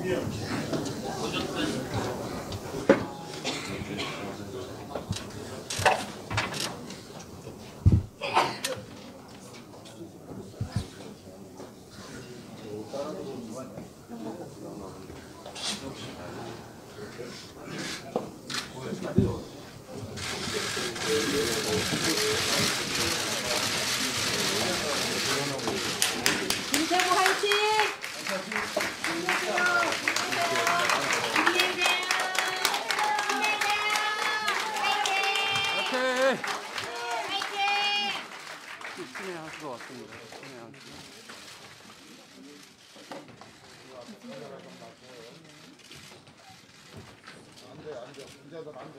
김태구 화이팅! 친해할 것 같습니다. 앉아. 앉아서 앉아.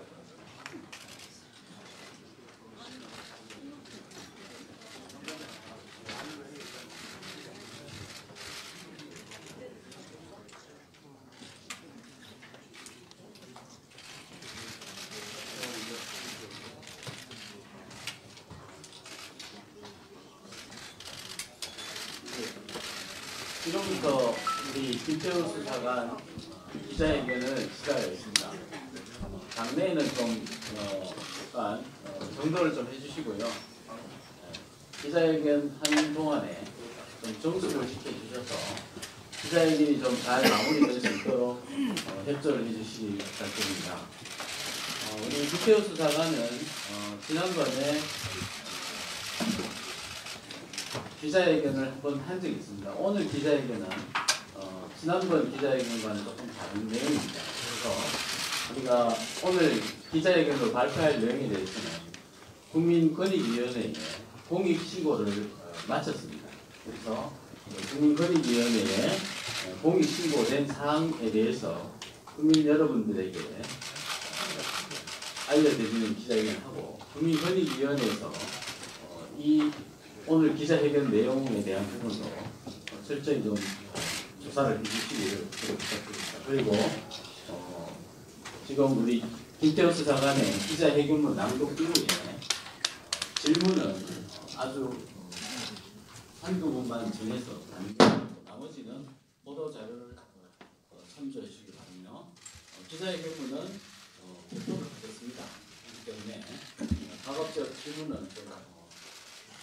지금부터 우리 김태우 수사관 기자회견을 시작하겠습니다. 장래에는 좀 약간 정도를 좀 해주시고요. 기자회견 하는 동안에 좀 정수를 지켜주셔서 기자회견이 좀 잘 마무리될 수 있도록 협조를 해주시기 부탁드립니다. 우리 김태우 수사관은 지난번에 기자회견을 한번 한 적이 있습니다. 오늘 기자회견은 지난번 기자회견과는 조금 다른 내용입니다. 그래서 우리가 오늘 기자회견으로 발표할 내용에 대해서는 국민권익위원회에 공익신고를 마쳤습니다. 그래서 국민권익위원회에 공익신고된 사항에 대해서 국민 여러분들에게 알려드리는 기자회견을 하고 국민권익위원회에서 이 오늘 기자회견 내용에 대한 부분도 철저히 좀 조사를 해주시기를 부탁드립니다. 그리고 지금 우리 김태우 수사관의 기자회견문 낭독 이후에 질문은 아주 한두 분만 정해서 남겨놓고 나머지는 보도 자료를 참조해 주시기 바라며 기자회견문은 보도록 하겠습니다. 그렇기 때문에 가급적 질문은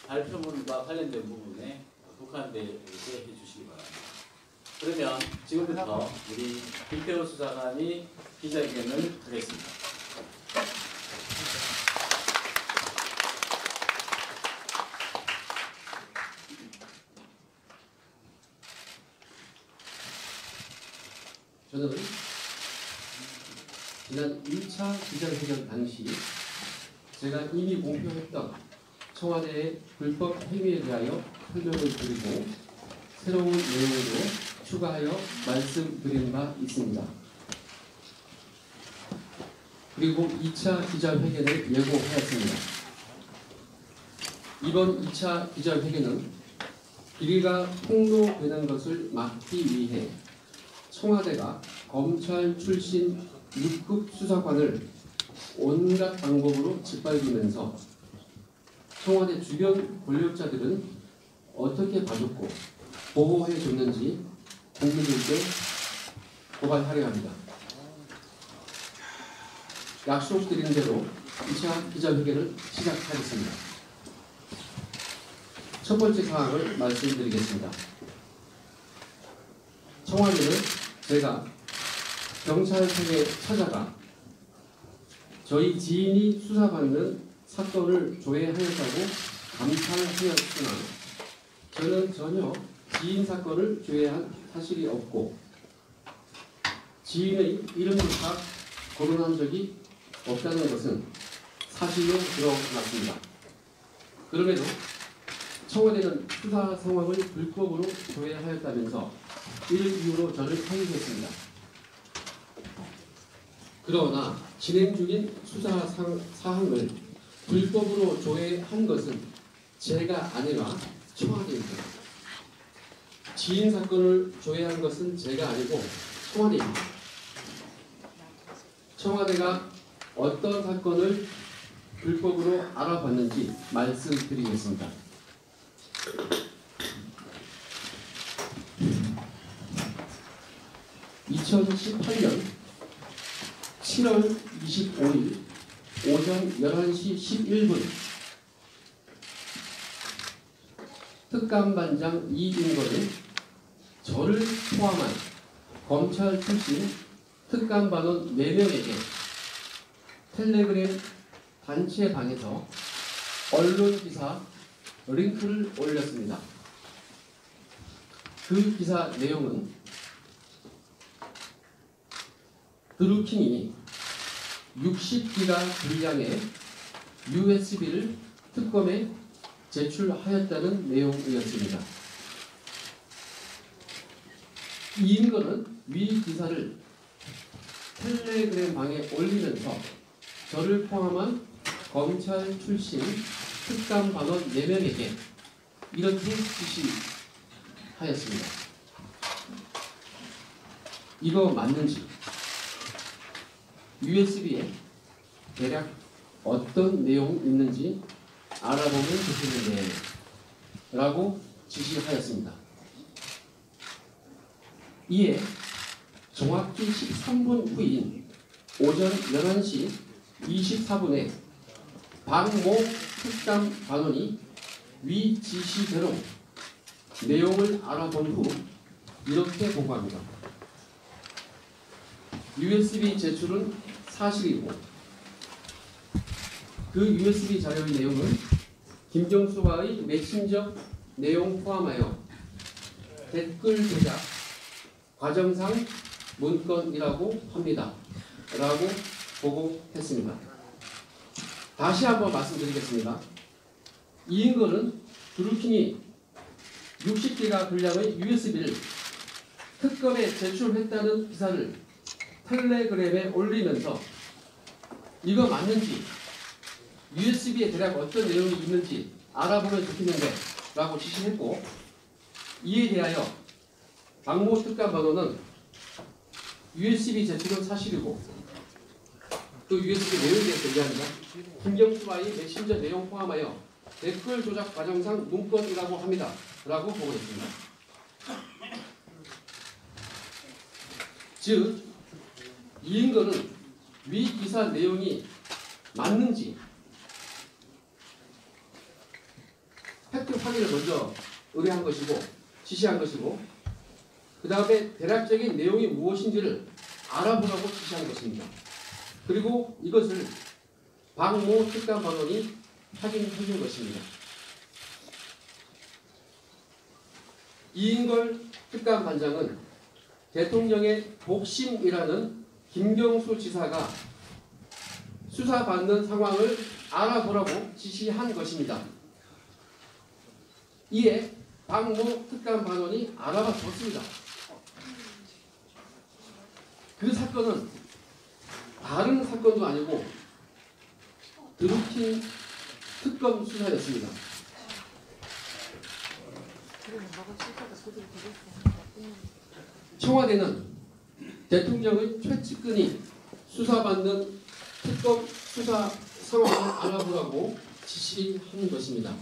발표문과 관련된 부분에 국한되게 해주시기 바랍니다. 그러면 지금부터 우리 김태우 수사관이 기자회견을 하겠습니다. 저는 지난 1차 기자회견 당시 제가 이미 공표했던 청와대의 불법 행위에 대하여 설명을 드리고 새로운 내용으로 추가하여 말씀드린 바 있습니다. 그리고 2차 기자회견을 예고하였습니다. 이번 2차 기자회견은 비리가 폭로되는 것을 막기 위해 청와대가 검찰 출신 6급 수사관을 온갖 방법으로 짓밟으면서 청와대 주변 권력자들은 어떻게 봐줬고 보호해줬는지 국민들께 고발하려 합니다. 약속드린 대로 2차 기자회견을 시작하겠습니다. 첫 번째 사항을 말씀드리겠습니다. 청와대는 제가 경찰청에 찾아가 저희 지인이 수사받는 사건을 조회하였다고 감탄하였으나 저는 전혀 지인 사건을 조회한 사실이 없고 지인의 이름조차 거론한 적이 없다는 것은 사실로 드러났습니다. 그럼에도 청와대는 수사 상황을 불법으로 조회하였다면서 이를 이유로 저를 파기했습니다. 그러나 진행 중인 수사 사항을 불법으로 조회한 것은 제가 아니라 청와대입니다. 지인 사건을 조회한 것은 제가 아니고 청와대입니다. 청와대가 어떤 사건을 불법으로 알아봤는지 말씀드리겠습니다. 2018년 7월 25일 오전 11시 11분 특감반장 이인건은 저를 포함한 검찰 출신 특감반원 4명에게 텔레그램 단체방에서 언론기사 링크를 올렸습니다. 그 기사 내용은 드루킹이 60기가 분량의 USB를 특검에 제출하였다는 내용이었습니다. 이인건은 위 기사를 텔레그램 방에 올리면서 저를 포함한 검찰 출신 특감반원 4명에게 이렇게 지시하였습니다. 이거 맞는지, USB에 대략 어떤 내용이 있는지 알아보면 좋겠는데 라고 지시하였습니다. 이에 정확히 13분 후인 오전 11시 24분에 박모 특감반원이 위 지시대로 내용을 알아본 후 이렇게 보고합니다. USB 제출은 사실이고 그 USB 자료의 내용은 김경수와의 메신저 내용 포함하여 댓글 조작 과정상 문건이라고 합니다. 라고 보고했습니다. 다시 한번 말씀드리겠습니다. 이인건은 드루킹이 60기가 분량의 USB를 특검에 제출했다는 기사를 텔레그램에 올리면서 이거 맞는지, USB에 대략 어떤 내용이 있는지 알아보면 좋겠는데 라고 지시했고, 이에 대하여 박모 특감반원은 USB 제출은 사실이고 또 USB 내용에 대해서 얘기합니다. 김경수와의 메신저 내용 포함하여 댓글 조작 과정상 문건이라고 합니다. 라고 보고했습니다. 즉 이인건은 위 기사 내용이 맞는지 팩트 확인을 먼저 의뢰한 것이고 지시한 것이고, 그 다음에 대략적인 내용이 무엇인지를 알아보라고 지시한 것입니다. 그리고 이것을 박모 특감반원이 확인해 준 것입니다. 이인걸 특감반장은 대통령의 복심이라는 김경수 지사가 수사받는 상황을 알아보라고 지시한 것입니다. 이에 박모 특감반원이 알아봐 줬습니다. 그 사건은 다른 사건도 아니고 드루킹 특검 수사였습니다. 청와대는 대통령의 최측근이 수사받는 특검 수사 상황을 알아보라고 지시한 것입니다.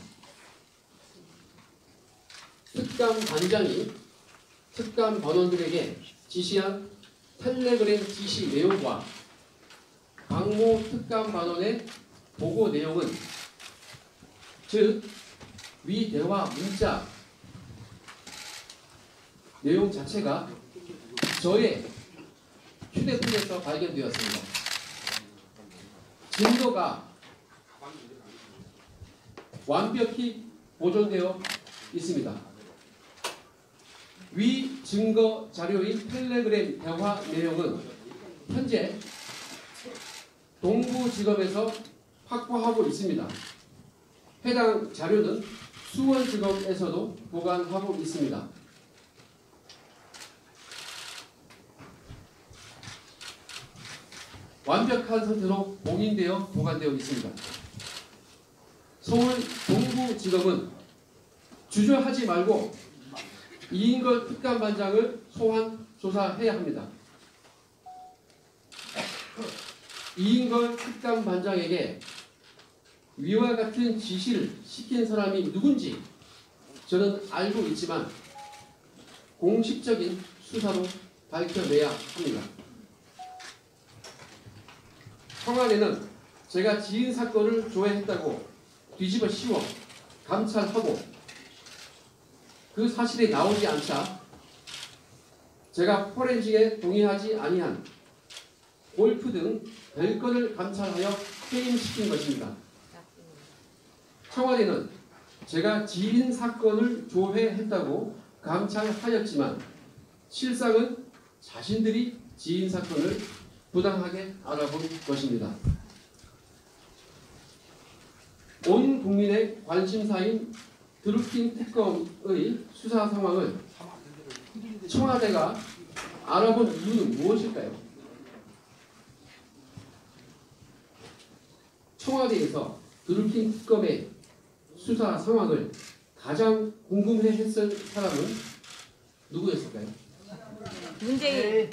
특감 반장이 특감 반원들에게 지시한 텔레그램 지시 내용과 박모 특감 반원의 보고 내용은, 즉 위 대화 문자 내용 자체가 저의 휴대폰에서 발견되었습니다. 증거가 완벽히 보존되어 있습니다. 위 증거 자료인 텔레그램 대화 내용은 현재 동부지검에서 확보하고 있습니다. 해당 자료는 수원지검에서도 보관하고 있습니다. 완벽한 상태로 봉인되어 보관되어 있습니다. 서울 동부지검은 주저하지 말고 이인걸 특감반장을 소환 조사해야 합니다. 이인걸 특감반장에게 위와 같은 지시를 시킨 사람이 누군지 저는 알고 있지만 공식적인 수사로 밝혀내야 합니다. 청와대는 제가 지인 사건을 조회했다고 뒤집어 씌워 감찰하고 그 사실이 나오지 않자 제가 포렌식에 동의하지 아니한 골프 등 별건을 감찰하여 해임시킨 것입니다. 청와대는 제가 지인 사건을 조회했다고 감찰하였지만 실상은 자신들이 지인 사건을 부당하게 알아본 것입니다. 온 국민의 관심사인 드루킹 특검의 수사 상황을 청와대가 알아본 이유는 무엇일까요? 청와대에서 드루킹 특검의 수사 상황을 가장 궁금해했을 사람은 누구였을까요? 문재인.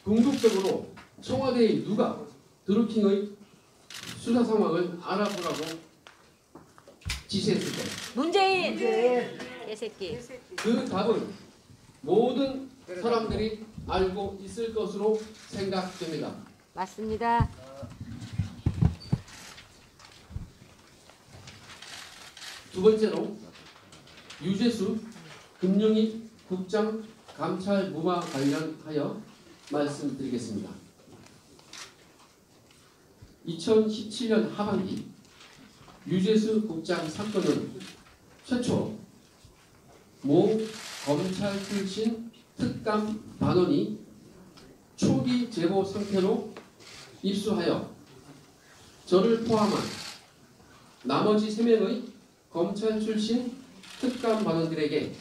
궁극적으로 청와대의 누가 드루킹의 수사 상황을 알아보라고 지시했을까요? 문재인. 개새끼. 그 답은 모든 사람들이 알고 있을 것으로 생각됩니다. 맞습니다. 두 번째로 유재수 금융위 국장 감찰 무마 관련하여 말씀드리겠습니다. 2017년 하반기 유재수 국장 사건은 최초 모 검찰 출신 특감 반원이 초기 제보 상태로 입수하여 저를 포함한 나머지 3명의 검찰 출신 특감 반원들에게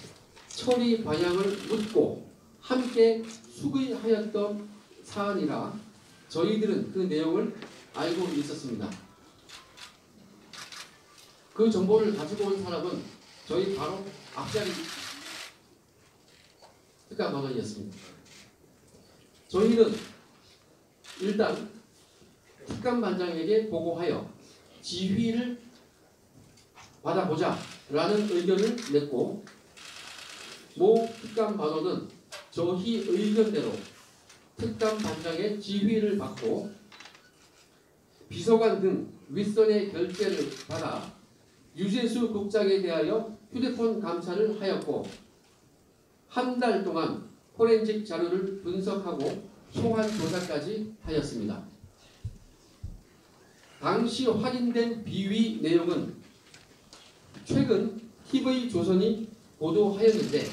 처리 방향을 묻고 함께 수기하였던 사안이라 저희들은 그 내용을 알고 있었습니다. 그 정보를 가지고 온 사람은 저희 바로 앞자리 특감 반원이었습니다. 저희는 일단 특감 반장에게 보고하여 지휘를 받아보자 라는 의견을 냈고 모 특감 반원은 저희 의견대로 특감 반장의 지휘를 받고 비서관 등 윗선의 결재를 받아 유재수 국장에 대하여 휴대폰 감찰을 하였고 한 달 동안 포렌식 자료를 분석하고 소환 조사까지 하였습니다. 당시 확인된 비위 내용은 최근 TV조선이 보도하였는데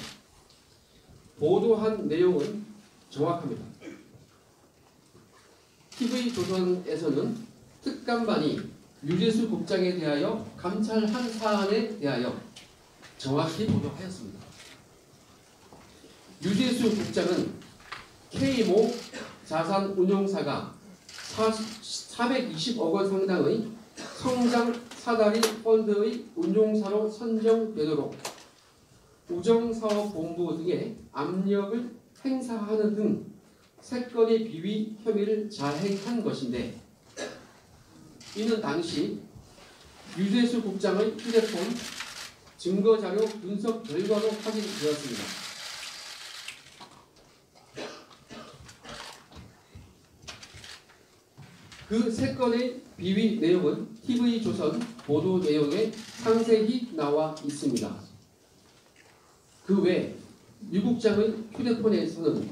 보도한 내용은 정확합니다. TV조선에서는 특감반이 유재수 국장에 대하여 감찰한 사안에 대하여 정확히 보도하였습니다. 유재수 국장은 K모 자산운용사가 420억 원 상당의 성장 사다리 펀드의 운용사로 선정되도록 우정사업본부 등의 압력을 행사하는 등 3건의 비위 혐의를 자행한 것인데 이는 당시 유재수 국장의 휴대폰 증거자료 분석 결과로 확인되었습니다. 그 3건의 비위 내용은 TV조선 보도 내용에 상세히 나와 있습니다. 그 외 유 국장의 휴대폰에서는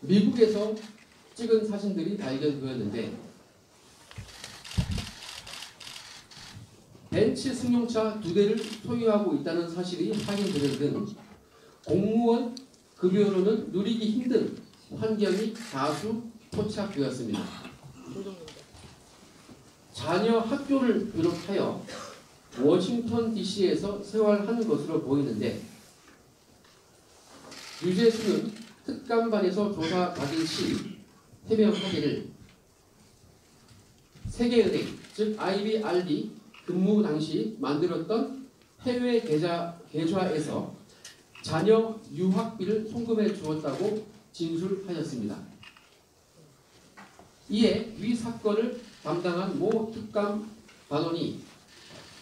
미국에서 찍은 사진들이 발견되었는데 벤츠 승용차 2대를 소유하고 있다는 사실이 확인되는 등 공무원 급여로는 누리기 힘든 환경이 다수 포착되었습니다. 자녀 학교를 비롯하여 워싱턴 DC에서 생활한 것으로 보이는데 유재수는 특감반에서 조사 받은 시 해명하기를 세계은행 즉 IBRD 근무 당시 만들었던 해외 계좌에서 자녀 유학비를 송금해 주었다고 진술하였습니다. 이에 위 사건을 담당한 모 특감 반원이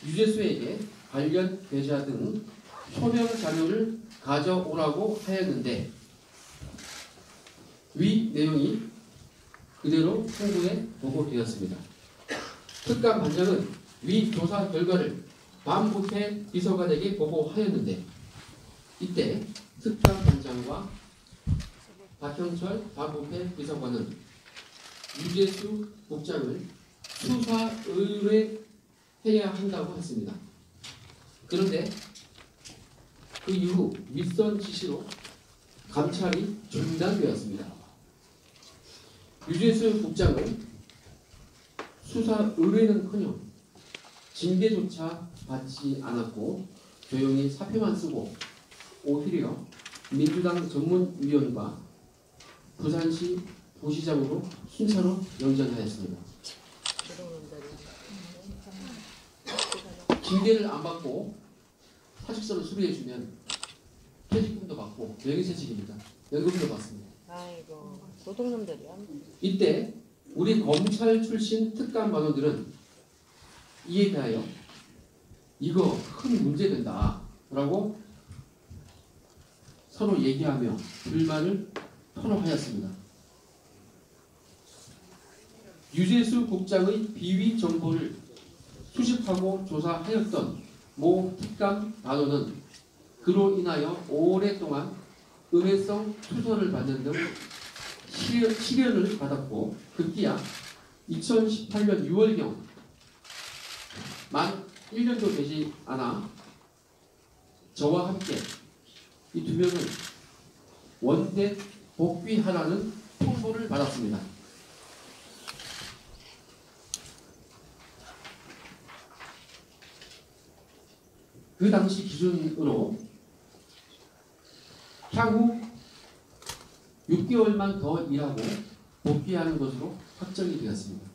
유재수에게 관련 계좌 등 소명 자료를 가져오라고 하였는데 위 내용이 그대로 총무에 보고되었습니다. 특감 반장은 위 조사 결과를 반부패 비서관에게 보고하였는데 이때 특감 반장과 박형철 반부패 비서관은 유재수 국장을 수사 의뢰해야 한다고 했습니다. 그런데 그 이후 윗선 지시로 감찰이 중단되었습니다. 유재수 국장은 수사 의뢰는커녕 징계조차 받지 않았고 조용히 사표만 쓰고 오히려 민주당 전문위원과 부산시 부시장으로 순차로 영전하였습니다. 징계를 안 받고 사직서를 수리해주면 퇴직금도 받고 명예퇴직입니다. 연금도 받습니다. 아이고 도둑놈들이야. 이때 우리 검찰 출신 특감반원들은 이에 대하여 이거 큰 문제된다 라고 서로 얘기하며 불만을 토로하였습니다. 유재수 국장의 비위 정보를 수집하고 조사하였던 모 특감 반원은 그로 인하여 오랫동안 의회성 투서를 받는 등 시련을 받았고 급기야 2018년 6월경 만 1년도 되지 않아 저와 함께 이 두 명은 원대 복귀하라는 통보를 받았습니다. 그 당시 기준으로 향후 6개월만 더 일하고 복귀하는 것으로 확정이 되었습니다.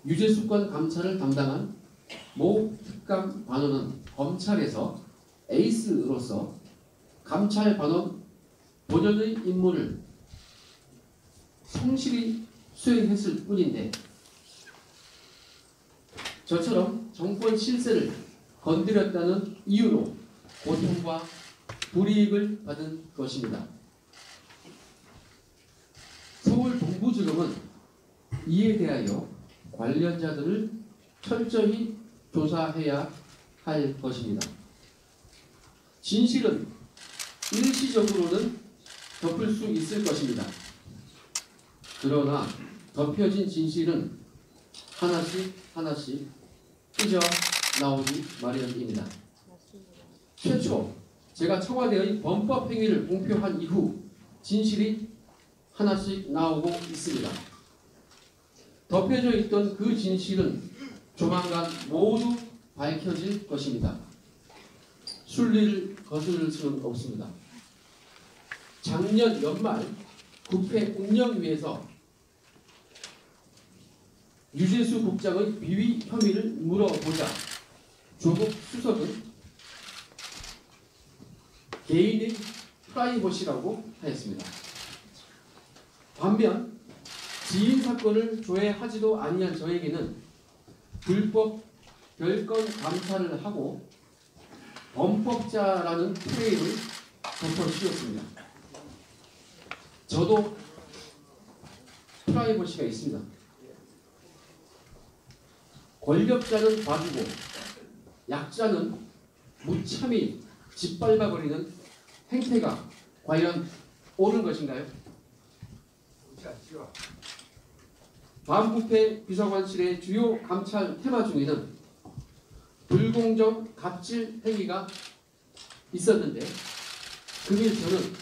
유재수권 감찰을 담당한 모 특감 반원은 검찰에서 에이스로서 감찰 반원 본연의 임무를 성실히 수행했을 뿐인데 저처럼 정권 실세를 건드렸다는 이유로 고통과 불이익을 받은 것입니다. 서울 동부지검은 이에 대하여 관련자들을 철저히 조사해야 할 것입니다. 진실은 일시적으로는 덮을 수 있을 것입니다. 그러나 덮여진 진실은 하나씩 삐져 나오기 마련입니다. 최초 제가 청와대의 범법행위를 공표한 이후 진실이 하나씩 나오고 있습니다. 덮여져 있던 그 진실은 조만간 모두 밝혀질 것입니다. 순리를 거스를 수는 없습니다. 작년 연말 국회 운영위에서 유재수 국장의 비위 혐의를 물어보자 조국 수석은 개인의 프라이버시라고 하였습니다. 반면 지인 사건을 조회하지도 아니한 저에게는 불법 별건 감찰을 하고 범법자라는 프레임을 덮어씌웠습니다. 저도 프라이버시가 있습니다. 권력자는 봐주고 약자는 무참히 짓밟아버리는 행태가 과연 옳은 것인가요? 반부패 비서관실의 주요 감찰 테마 중에는 불공정 갑질 행위가 있었는데 금일 저는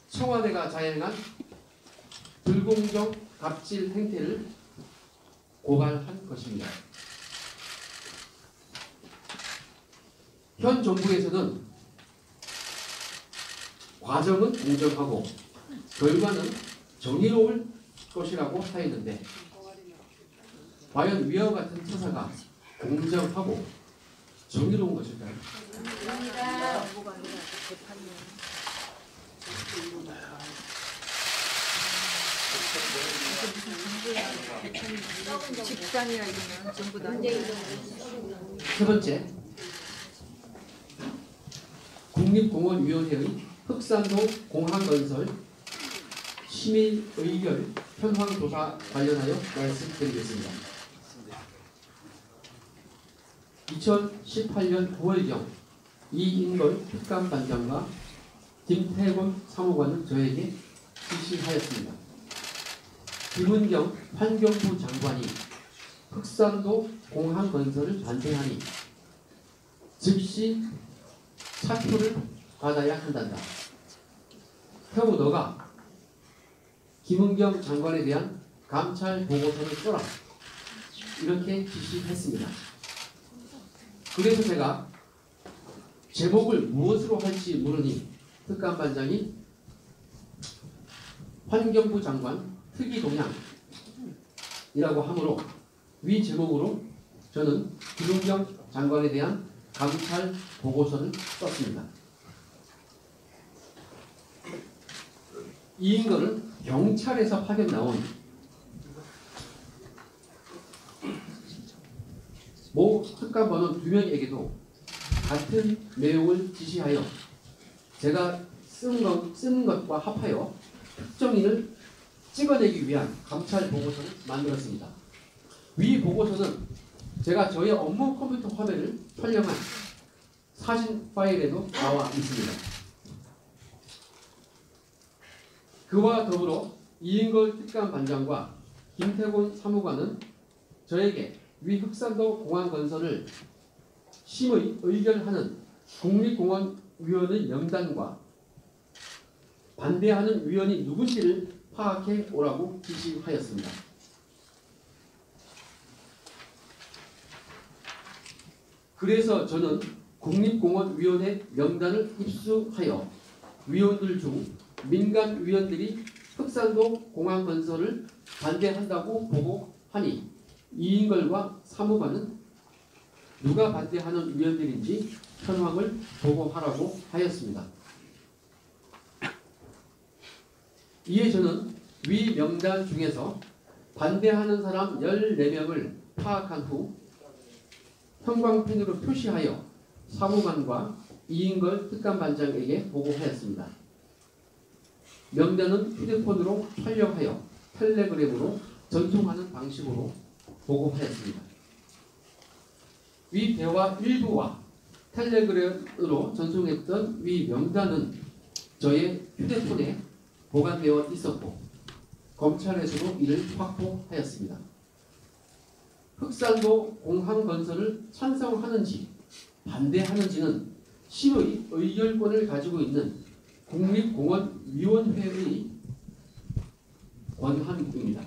청와대가 자행한 불공정 갑질 행태를 고발한 것입니다. 현 정부에서는 과정은 공정하고 결과는 정의로울 것이라고 하였는데 과연 위와 같은 처사가 공정하고 정의로운 것일까요? 집단이야 이러면 전부 다. 세 번째, 국립공원위원회의 흑산도 공항건설 시민 의결 현황 조사 관련하여 말씀드리겠습니다. 2018년 9월경 이인걸 특감반장과 김태곤 사무관은 저에게 지시하였습니다. 김은경 환경부 장관이 흑산도 공항 건설을 반대하니 즉시 사표를 받아야 한단다. 태우 너가 김은경 장관에 대한 감찰 보고서를 써라. 이렇게 지시했습니다. 그래서 제가 제목을 무엇으로 할지 물으니 특감반장이 환경부 장관 특이 동향이라고 하므로 위 제목으로 저는 김은경 장관에 대한 감찰 보고서를 썼습니다. 이 인거는 경찰에서 파견 나온 모 특감반원 2명에게도 같은 내용을 지시하여 제가 쓴 것과 합하여 특정인을 찍어내기 위한 감찰 보고서를 만들었습니다. 위 보고서는 제가 저의 업무 컴퓨터 화면을 촬영한 사진 파일에도 나와 있습니다. 그와 더불어 이인걸 특감반장과 김태곤 사무관은 저에게 위 흑산도 공항 건설을 심의 의결하는 국립공원위원회 명단과 반대하는 위원이 누군지를 파악해 오라고 지시하였습니다. 그래서 저는 국립공원위원회 명단을 입수하여 위원들 중 민간 위원들이 흑산도 공항 건설을 반대한다고 보고하니 이인걸과 사무관은 누가 반대하는 위원들인지 현황을 보고하라고 하였습니다. 이에 저는 위 명단 중에서 반대하는 사람 14명을 파악한 후 형광펜으로 표시하여 사무관과 이인걸 특감반장에게 보고하였습니다. 명단은 휴대폰으로 촬영하여 텔레그램으로 전송하는 방식으로 보고하였습니다. 위 대화 일부와 텔레그램으로 전송했던 위 명단은 저의 휴대폰에 보관되어 있었고 검찰에서도 이를 확보하였습니다. 흑산도 공항 건설을 찬성하는지 반대하는지는 심의 의결권을 가지고 있는 국립공원위원회의 권한입니다.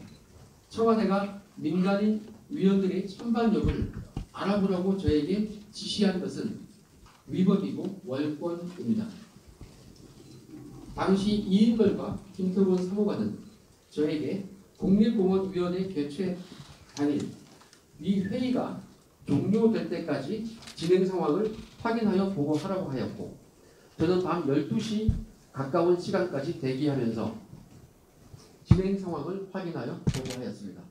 청와대가 민간인 위원들의 찬반 여부를 알아보라고 저에게 지시한 것은 위법이고 월권입니다. 당시 이인걸과 김태곤 사무관은 저에게 국립공원위원회 개최 당일 이 회의가 종료될 때까지 진행 상황을 확인하여 보고하라고 하였고 저는 밤 12시 가까운 시간까지 대기하면서 진행 상황을 확인하여 보고하였습니다.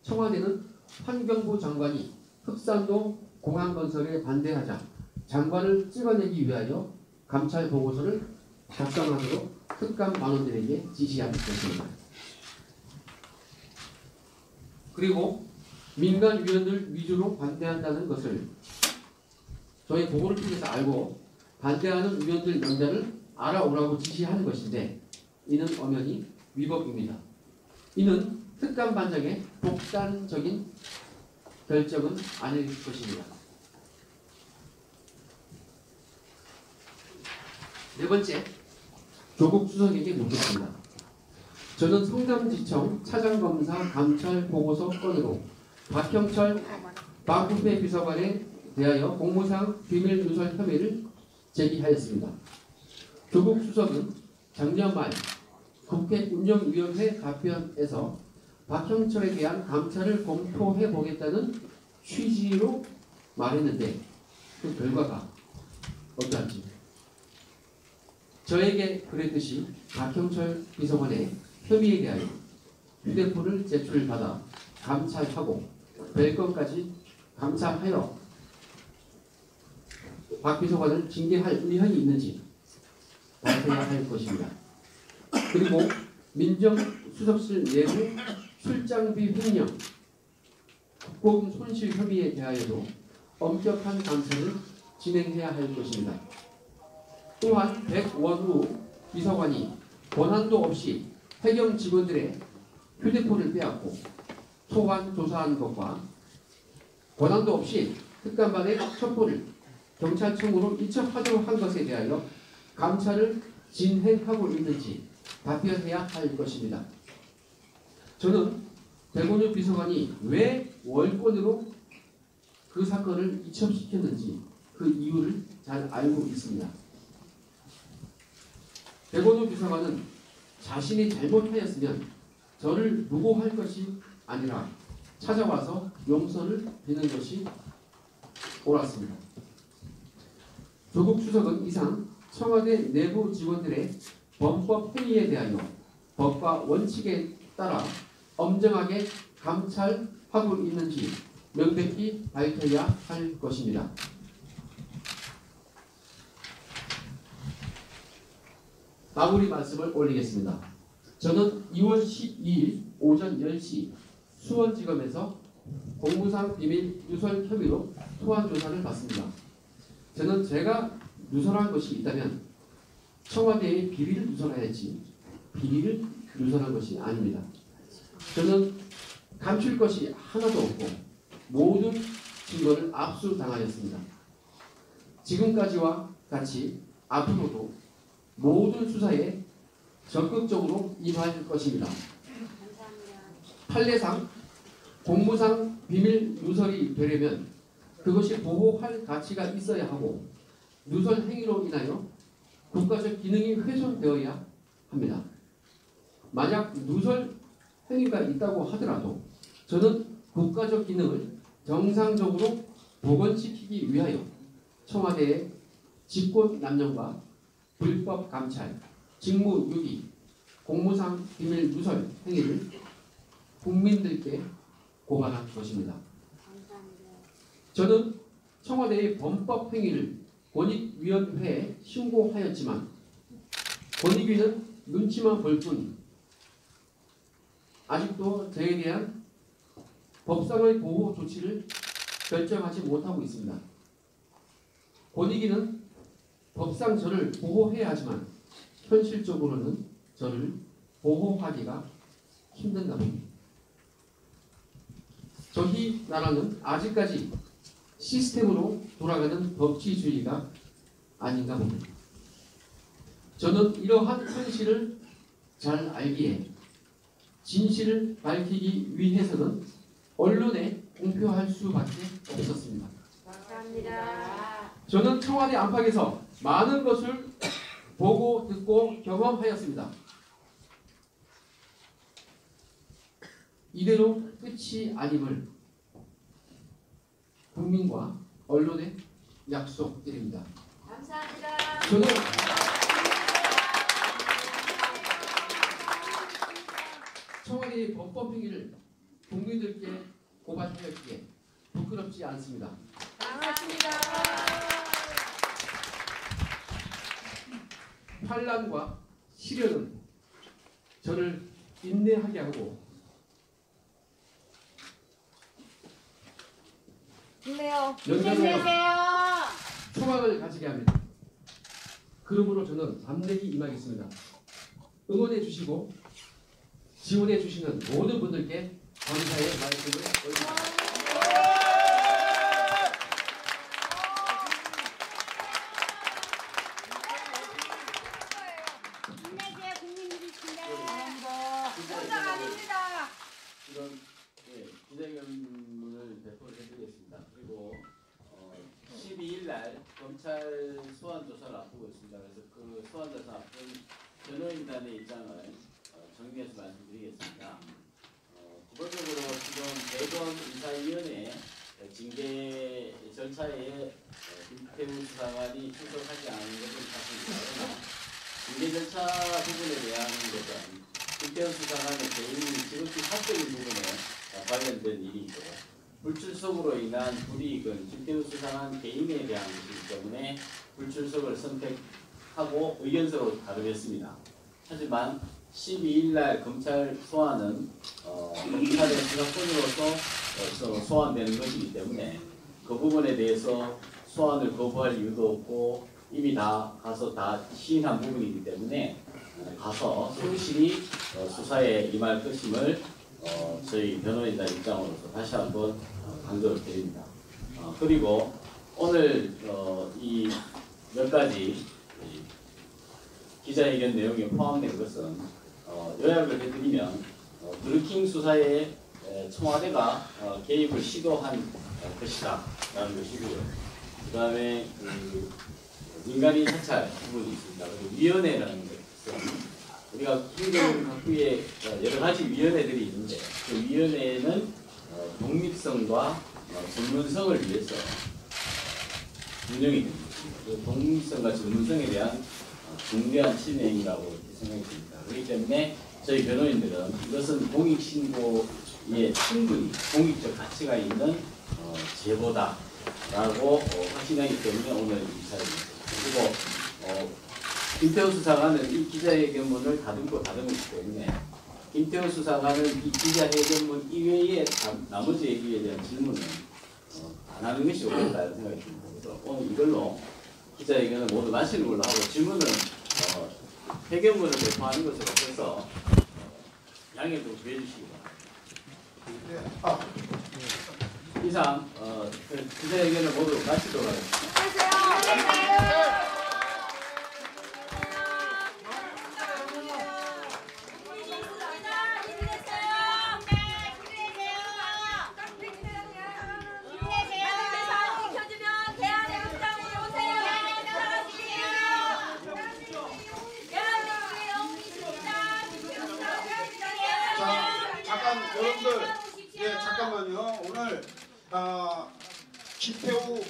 청와대는 환경부 장관이 흑산도 공항 건설에 반대하자 장관을 찍어내기 위하여 감찰 보고서를 작성하도록 특감 반원들에게 지시한 것입니다. 그리고 민간 위원들 위주로 반대한다는 것을 저희 보고를 통해서 알고 반대하는 위원들 명단을 알아오라고 지시하는 것인데 이는 엄연히 위법입니다. 이는 특감반장의 독단적인 결정은 아닐 것입니다. 네 번째, 조국 수석에게 묻겠습니다. 저는 성남지청 차장검사 감찰 보고서 건으로 박형철 반부패 비서관에 대하여 공무상 비밀 누설 혐의를 제기하였습니다. 조국 수석은 작년 말 국회 운영위원회 답변에서 박형철에 대한 감찰을 검토해 보겠다는 취지로 말했는데 그 결과가 어떠한지 저에게 그랬듯이 박형철 비서관의 혐의에 대하여 휴대폰을 제출받아 감찰하고 별건까지 감찰하여 박 비서관을 징계할 의향이 있는지 밝혀야 할 것입니다. 그리고 민정수석실 내부 출장비 횡령, 국고금 손실 혐의에 대하여도 엄격한 감찰을 진행해야 할 것입니다. 또한 백원우 비서관이 권한도 없이 해경 직원들의 휴대폰을 빼앗고 소환 조사한 것과 권한도 없이 특감반의 첩보를 경찰청으로 이첩하도록 한 것에 대하여 감찰을 진행하고 있는지 답변해야 할 것입니다. 저는 백원우 비서관이 왜 월권으로 그 사건을 이첩시켰는지 그 이유를 잘 알고 있습니다. 백원우 비서관은 자신이 잘못하였으면 저를 무고할 것이 아니라 찾아와서 용서를 비는 것이 옳았습니다. 조국 수석은 이상 청와대 내부 직원들의 범법 행위에 대하여 법과 원칙에 따라 엄정하게 감찰하고 있는지 명백히 밝혀야 할 것입니다. 마무리 말씀을 올리겠습니다. 저는 2월 12일 오전 10시 수원지검에서 공무상 비밀 누설 혐의로 소환 조사를 받습니다. 저는 제가 누설한 것이 있다면 청와대의 비리를 누설하였지 비리를 누설한 것이 아닙니다. 저는 감출 것이 하나도 없고 모든 증거를 압수당하였습니다. 지금까지와 같이 앞으로도 모든 수사에 적극적으로 임할 것입니다. 판례상 공무상 비밀 누설이 되려면 그것이 보호할 가치가 있어야 하고 누설 행위로 인하여 국가적 기능이 훼손되어야 합니다. 만약 누설 행위가 있다고 하더라도 저는 국가적 기능을 정상적으로 복원시키기 위하여 청와대의 직권남용과 불법 감찰, 직무유기, 공무상 비밀 누설 행위를 국민들께 고발할 것입니다. 저는 청와대의 범법 행위를 권익위원회에 신고하였지만 권익위는 눈치만 볼 뿐 아직도 저에 대한 법상의 보호 조치를 결정하지 못하고 있습니다. 권익위는 법상 저를 보호해야 하지만 현실적으로는 저를 보호하기가 힘든가 봅니다. 저희 나라는 아직까지 시스템으로 돌아가는 법치주의가 아닌가 봅니다. 저는 이러한 현실을 잘 알기에 진실을 밝히기 위해서는 언론에 공표할 수밖에 없었습니다. 감사합니다. 저는 청와대 안팎에서 많은 것을 보고 듣고 경험하였습니다. 이대로 끝이 아님을 국민과 언론에 약속드립니다. 감사합니다. 저는 청와대의 범법 행위를 국민들께 고발하였기에 부끄럽지 않습니다. 감사합니다. 환란과 시련은 저를 인내하게 하고 힘내요. 연단하여 소망을 가지게 합니다. 그러므로 저는 담대히 임하겠습니다. 응원해 주시고 지원해 주시는 모든 분들께 감사의 말씀을 올립니다. 이런 기자회견문을 배포를 해드리겠습니다. 그리고 12일 날 검찰 소환 조사를 앞두고 있습니다. 그래서 그 소환 조사 앞둔 변호인단의 입장을 정리해서 말씀드리겠습니다. 기본적으로 지금 대검 인사위원회 징계 절차에 김태우 수사관이 출석하지 않은 것은 사실입니다. 징계 절차 부분에 대한 것은 김태현 수사관의 개인이 지극히 사적인 부분에 관련된 일이고 불출석으로 인한 불이익은 김태현 수사관 개인에 대한 것이기 때문에 불출석을 선택하고 의견서로 다루겠습니다. 하지만 12일 날 검찰 소환은 검찰의 수사권으로서 소환되는 것이기 때문에 그 부분에 대해서 소환을 거부할 이유도 없고 이미 다 가서 다 시인한 부분이기 때문에 가서 성실히 수사에 임할 것임을 저희 변호인단 입장으로서 다시 한번 강조를 드립니다. 그리고 오늘 이 몇 가지 기자회견 내용에 포함된 것은 요약을 해드리면 드루킹 수사에 청와대가 개입을 시도한 것이다 라는 것이고요. 그 다음에 민간인 사찰 부분이 있습니다. 그리고 위원회라는 것은 우리가 행정각부에 여러 가지 위원회들이 있는데 그 위원회는 독립성과 전문성을 위해서 운영이 됩니다. 그 독립성과 전문성에 대한 중대한 침해이라고 생각이 듭니다. 그렇기 때문에 저희 변호인들은 이것은 공익신고에 충분히 공익적 가치가 있는 제보다라고 확신하기 때문에 오늘 이 자리입니다. 그리고 김태우 수사관은 이 기자회견문을 다듬었기 때문에 김태우 수사관은 이 기자회견문 이외에 나머지 얘기에 대한 질문은 안 하는 것이 옳다는 생각이 듭니다. 그래서 오늘 이걸로 기자회견을 모두 마치는 걸로 하고 질문은 회견문을 배포하는 것으로 해서 양해 좀 구해주시기 바랍니다. 이상 기자회견을 모두 마치도록 하겠습니다. 여러분들, 잠깐만요. 오늘 김태우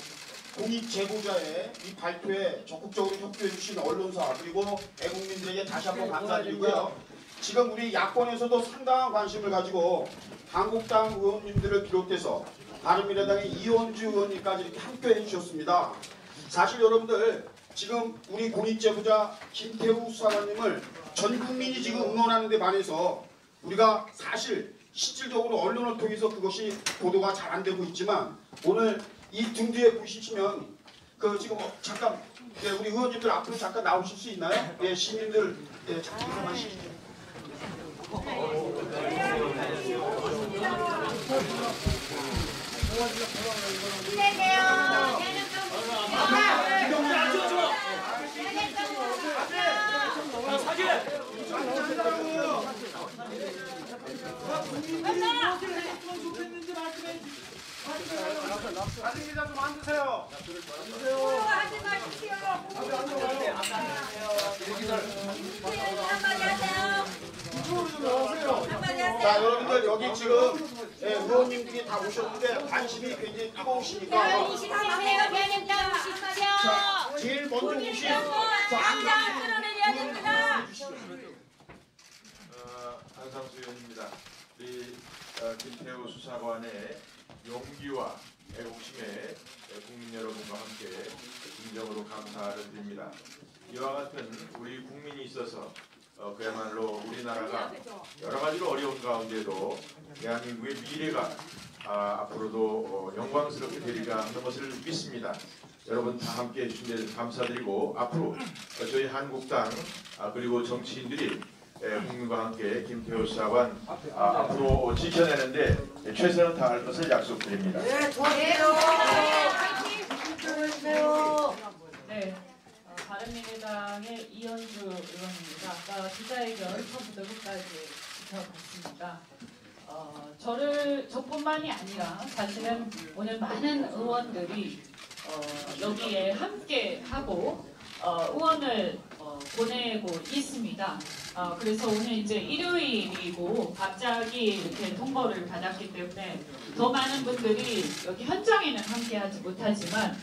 공익 제보자의 이 발표에 적극적으로 협조해 주신 언론사 그리고 애국민들에게 다시 한번 감사드리고요. 지금 우리 야권에서도 상당한 관심을 가지고 한국당 의원님들을 비롯해서 바른미래당의 이현주 의원님까지 이렇게 함께해 주셨습니다. 사실 여러분들 지금 우리 공익 제보자 김태우 수사관님을 전 국민이 지금 응원하는 데 반해서 우리가 사실 실질적으로 언론을 통해서 그것이 보도가 잘 안 되고 있지만 오늘 이 등 뒤에 보시면 지금 잠깐 우리 의원님들 앞으로 잠깐 나오실 수 있나요? 예, 시민들 잠깐 인사하시죠. 사진 기자 좀 앉으세요. 하지 마십시오. 한마디 하세요. 한마디 하세요. 자, 여러분들 여기 지금 의원님들이 다 오셨는데 관심이 굉장히 뜨거우시니까 자, 제일 먼저 오신 당장 끌어내려야 됩니다. 안상수 의원입니다. 우리 김태우 수사관의 용기와 애국심에 국민 여러분과 함께 진정으로 감사를 드립니다. 이와 같은 우리 국민이 있어서 그야말로 우리나라가 여러 가지로 어려운 가운데도 대한민국의 미래가 앞으로도 영광스럽게 되리라 하는 것을 믿습니다. 여러분 다 함께 해주신 데 감사드리고 앞으로 저희 한국당 그리고 정치인들이 국민과 함께 김태우 수사관 앞으로 지켜내는데 최선을 다할 것을 약속드립니다. 네, 바른미래당의 이현주 의원입니다. 아까 기자회견 처음부터 끝까지 지켜봤습니다. 저뿐만이 아니라 사실은 오늘 많은 의원들이 여기에 함께 하고 의원을 보내고 있습니다. 그래서 오늘 이제 일요일이고 갑자기 이렇게 통보를 받았기 때문에 더 많은 분들이 여기 현장에는 함께하지 못하지만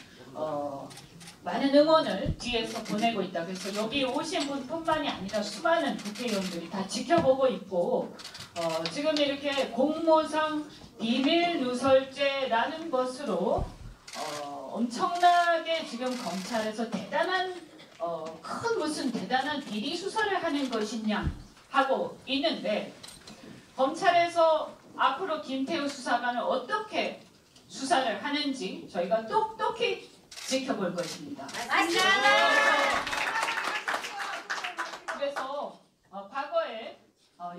많은 응원을 뒤에서 보내고 있다. 그래서 여기 오신 분뿐만이 아니라 수많은 국회의원들이 다 지켜보고 있고 지금 이렇게 공무상 비밀 누설죄라는 것으로 엄청나게 지금 검찰에서 대단한 큰 무슨 대단한 비리 수사를 하는 것이냐 하고 있는데 검찰에서 앞으로 김태우 수사관을 어떻게 수사를 하는지 저희가 똑똑히 지켜볼 것입니다. 그래서 과거에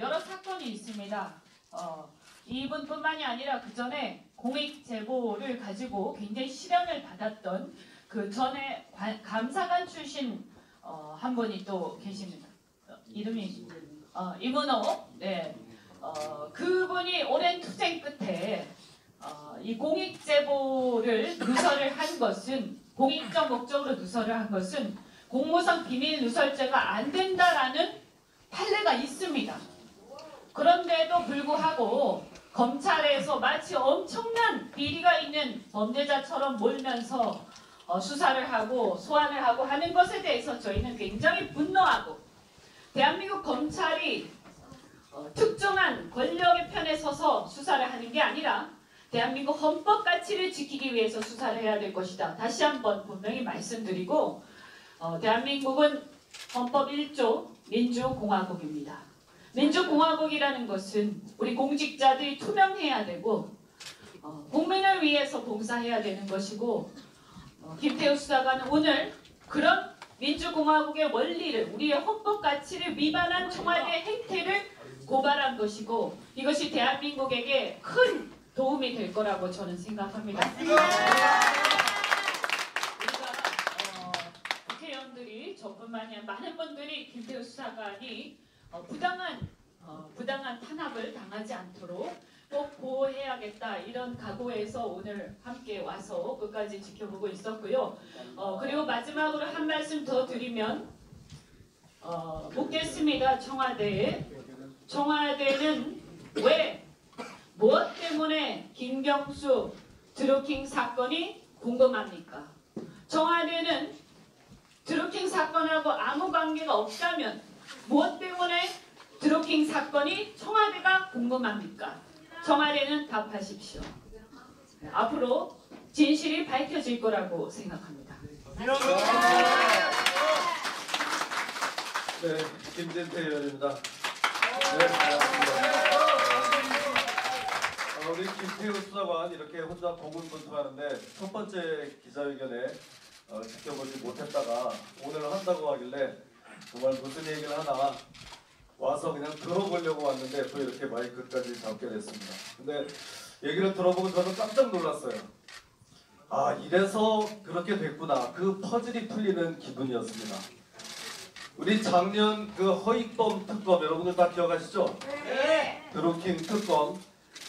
여러 사건이 있습니다. 이분뿐만이 아니라 그 전에 공익 제보를 가지고 굉장히 실형을 받았던 그 전에 감사관 출신 한 분이 또 계십니다. 이름이 이문호. 네. 그분이 오랜 투쟁 끝에 이 공익 제보를 누설을 한 것은 공익적 목적으로 누설을 한 것은 공무상 비밀 누설죄가 안 된다라는 판례가 있습니다. 그런데도 불구하고 검찰에서 마치 엄청난 비리가 있는 범죄자처럼 몰면서 수사를 하고 소환을 하고 하는 것에 대해서 저희는 굉장히 분노하고 대한민국 검찰이 특정한 권력의 편에 서서 수사를 하는 게 아니라 대한민국 헌법 가치를 지키기 위해서 수사를 해야 될 것이다. 다시 한번 분명히 말씀드리고 대한민국은 헌법 1조 민주공화국입니다. 민주공화국이라는 것은 우리 공직자들이 투명해야 되고 국민을 위해서 봉사해야 되는 것이고 김태우 수사관은 오늘 그런 민주공화국의 원리를 우리의 헌법 가치를 위반한 청와대 행태를 고발한 것이고 이것이 대한민국에게 큰 도움이 될 거라고 저는 생각합니다. 우리가 국회의원들이 저뿐만이 아니라 많은 분들이 김태우 수사관이 부당한 탄압을 당하지 않도록 꼭 보호해야겠다 이런 각오에서 오늘 함께 와서 끝까지 지켜보고 있었고요. 그리고 마지막으로 한 말씀 더 드리면 묻겠습니다. 청와대는 왜 무엇 때문에 김경수 드루킹 사건이 궁금합니까? 청와대는 드루킹 사건하고 아무 관계가 없다면 무엇 때문에 드루킹 사건이 청와대가 궁금합니까? 청와대는 답하십시오. 앞으로 진실이 밝혀질 거라고 생각합니다. 네, 김진태 의원입니다. 네, 반갑습니다. 우리 김태우 수사관 이렇게 혼자 고군분투하는데 첫 번째 기자회견에 지켜보지 못했다가 오늘 한다고 하길래 정말 무슨 얘기를 하나 와서 그냥 들어보려고 왔는데 또 이렇게 마이크까지 잡게 됐습니다. 근데 얘기를 들어보고 저는 깜짝 놀랐어요. 아, 이래서 그렇게 됐구나. 그 퍼즐이 풀리는 기분이었습니다. 우리 작년 그 허익범 특검 여러분들 다 기억하시죠? 네. 드루킹 특검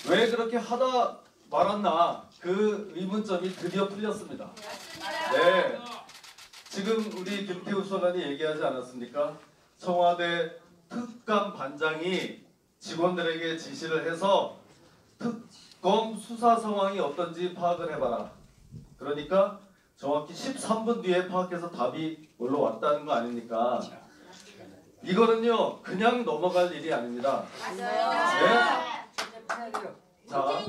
왜 그렇게 하다 말았나 그 의문점이 드디어 풀렸습니다. 네. 지금 우리 김태우 수사관이 얘기하지 않았습니까? 청와대 특감 반장이 직원들에게 지시를 해서 특검 수사 상황이 어떤지 파악을 해봐라. 그러니까 정확히 13분 뒤에 파악해서 답이 올라왔다는 거 아닙니까? 이거는요 그냥 넘어갈 일이 아닙니다. 네? 자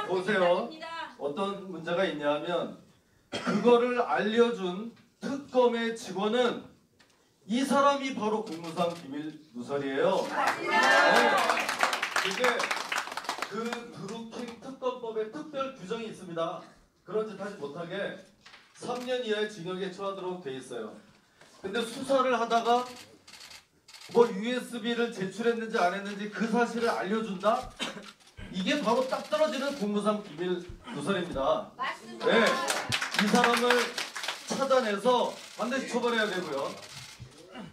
보세요. 어떤 문제가 있냐면 그거를 알려준 특검의 직원은 이 사람이 바로 공무상 비밀 누설이에요. 네. 근데 그 드루킹 특검법에 특별 규정이 있습니다. 그런 짓 하지 못하게 3년 이하의 징역에 처하도록 돼 있어요. 근데 수사를 하다가 뭐 USB를 제출했는지 안 했는지 그 사실을 알려준다? 이게 바로 딱 떨어지는 공무상 비밀 누설입니다. 맞습니다. 네, 이 사람을 찾아내서 반드시 처벌해야 되고요.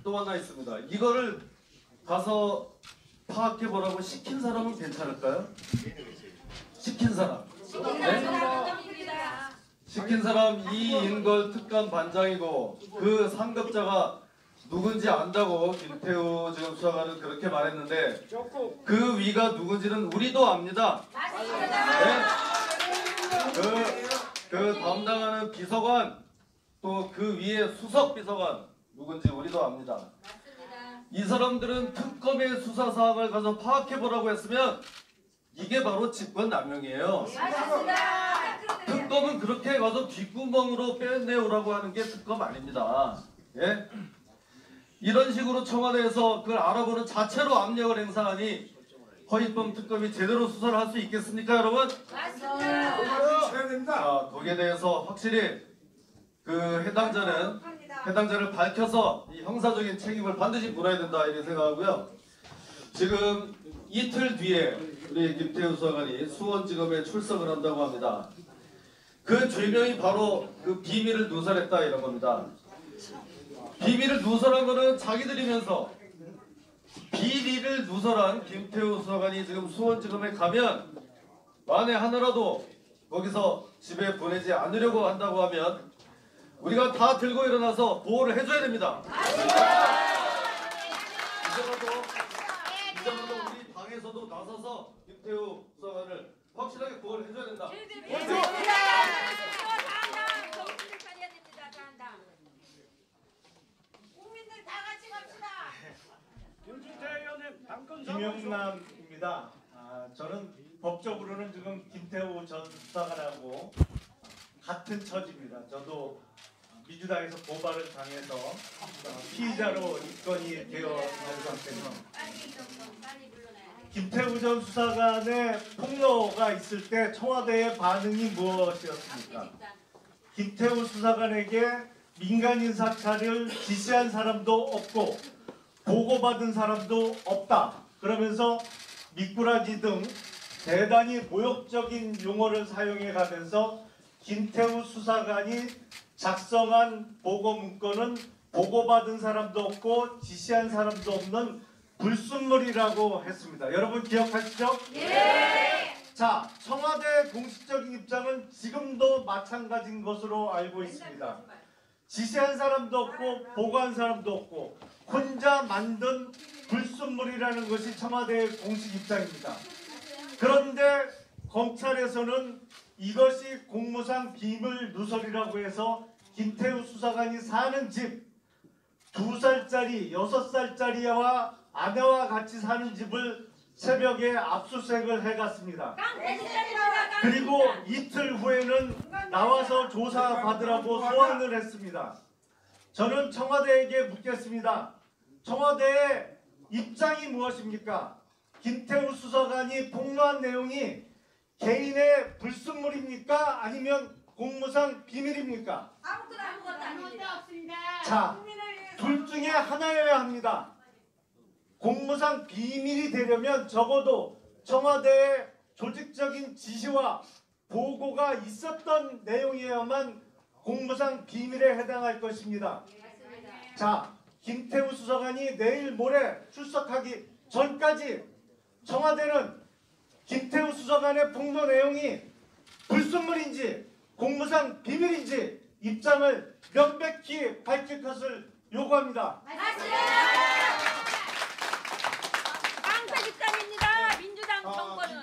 또 하나 있습니다. 이거를 가서 파악해보라고 시킨 사람은 괜찮을까요? 시킨 사람. 네? 시킨 사람 이인걸 특감 반장이고 그 상급자가 누군지 안다고 김태우 지금 수사관은 그렇게 말했는데 그 위가 누군지는 우리도 압니다. 네? 그 담당하는 비서관 또 그 위에 수석 비서관 누군지 우리도 압니다. 맞습니다. 이 사람들은 특검의 수사 사항을 가서 파악해 보라고 했으면 이게 바로 직권남용이에요. 맞습니다. 특검은 그렇게 가서 뒷구멍으로 빼내오라고 하는 게 특검 아닙니다. 예? 이런 식으로 청와대에서 그걸 알아보는 자체로 압력을 행사하니 허위범 특검이 제대로 수사를 할 수 있겠습니까, 여러분? 맞습니다. 자, 거기에 대해서 확실히 그 해당자를 밝혀서 이 형사적인 책임을 반드시 물어야 된다 이렇게 생각하고요. 지금 이틀 뒤에 우리 김태우 수사관이 수원지검에 출석을 한다고 합니다. 그 죄명이 바로 그 비밀을 누설했다 이런 겁니다. 비밀을 누설한 거는 자기들이면서 비리를 누설한 김태우 수사관이 지금 수원지검에 가면 만에 하나라도 거기서 집에 보내지 않으려고 한다고 하면 우리가 다 들고 일어나서 보호를 해줘야 됩니다. 이제라도 우리 당에서도 나서서 김태우 수사관을 확실하게 보호를 해줘야 된다. 국민들 다 같이 갑시다. 김영남입니다. 저는 법적으로는 지금 김태우 전 수사관하고 같은 처지입니다. 저도 민주당에서 고발을 당해서 피의자로 입건이 되어 있는 상태에서 김태우 전 수사관의 폭로가 있을 때 청와대의 반응이 무엇이었습니까? 김태우 수사관에게 민간인 사찰을 지시한 사람도 없고 보고받은 사람도 없다. 그러면서 미꾸라지 등 대단히 모욕적인 용어를 사용해 가면서 김태우 수사관이 작성한 보고 문건은 보고받은 사람도 없고 지시한 사람도 없는 불순물이라고 했습니다. 여러분 기억하시죠? 예. 자, 청와대 공식적인 입장은 지금도 마찬가지인 것으로 알고 있습니다. 지시한 사람도 없고 보고한 사람도 없고 혼자 만든 불순물이라는 것이 청와대의 공식 입장입니다. 그런데 검찰에서는 이것이 공무상 비밀 누설이라고 해서 김태우 수사관이 사는 집 2살짜리, 6살짜리와 아내와 같이 사는 집을 새벽에 압수수색을 해갔습니다. 그리고 이틀 후에는 나와서 조사받으라고 소환을 했습니다. 저는 청와대에게 묻겠습니다. 청와대의 입장이 무엇입니까? 김태우 수사관이 폭로한 내용이 개인의 불순물입니까? 아니면 공무상 비밀입니까? 아무것도 없습니다. 자, 둘 중에 하나여야 합니다. 공무상 비밀이 되려면 적어도 청와대의 조직적인 지시와 보고가 있었던 내용이어야만 공무상 비밀에 해당할 것입니다. 자, 김태우 수사관이 내일 모레 출석하기 전까지 청와대는 김태우 수사관의 폭로 내용이 불순물인지 공무상 비밀인지 입장을 명백히 밝힐 것을 요구합니다. 깡패 집단입니다. 민주당 정권은.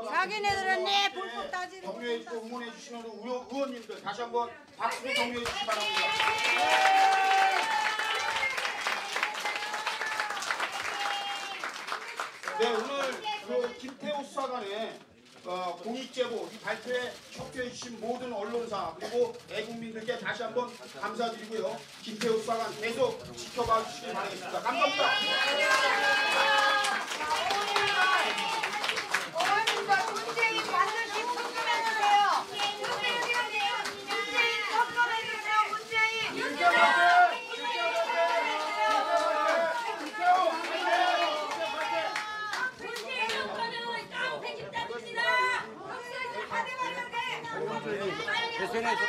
자기네들은 내 불법 따지는 격려해주고 응원해 주시는 우리 의원님들 다시 한번 박수로 격려해 주시기 바랍니다. 네, 오늘 그 김태우 수사관의 공익제보 이 발표에 협조해 주신 모든 언론사 그리고 애국민들께 다시 한번 감사드리고요. 김태우 수사관 계속 지켜봐 주시길 바라겠습니다. 감사합니다. 문재인 반드시 특검해주세요. 문재인 특검해주세요. 문재인. 대선에서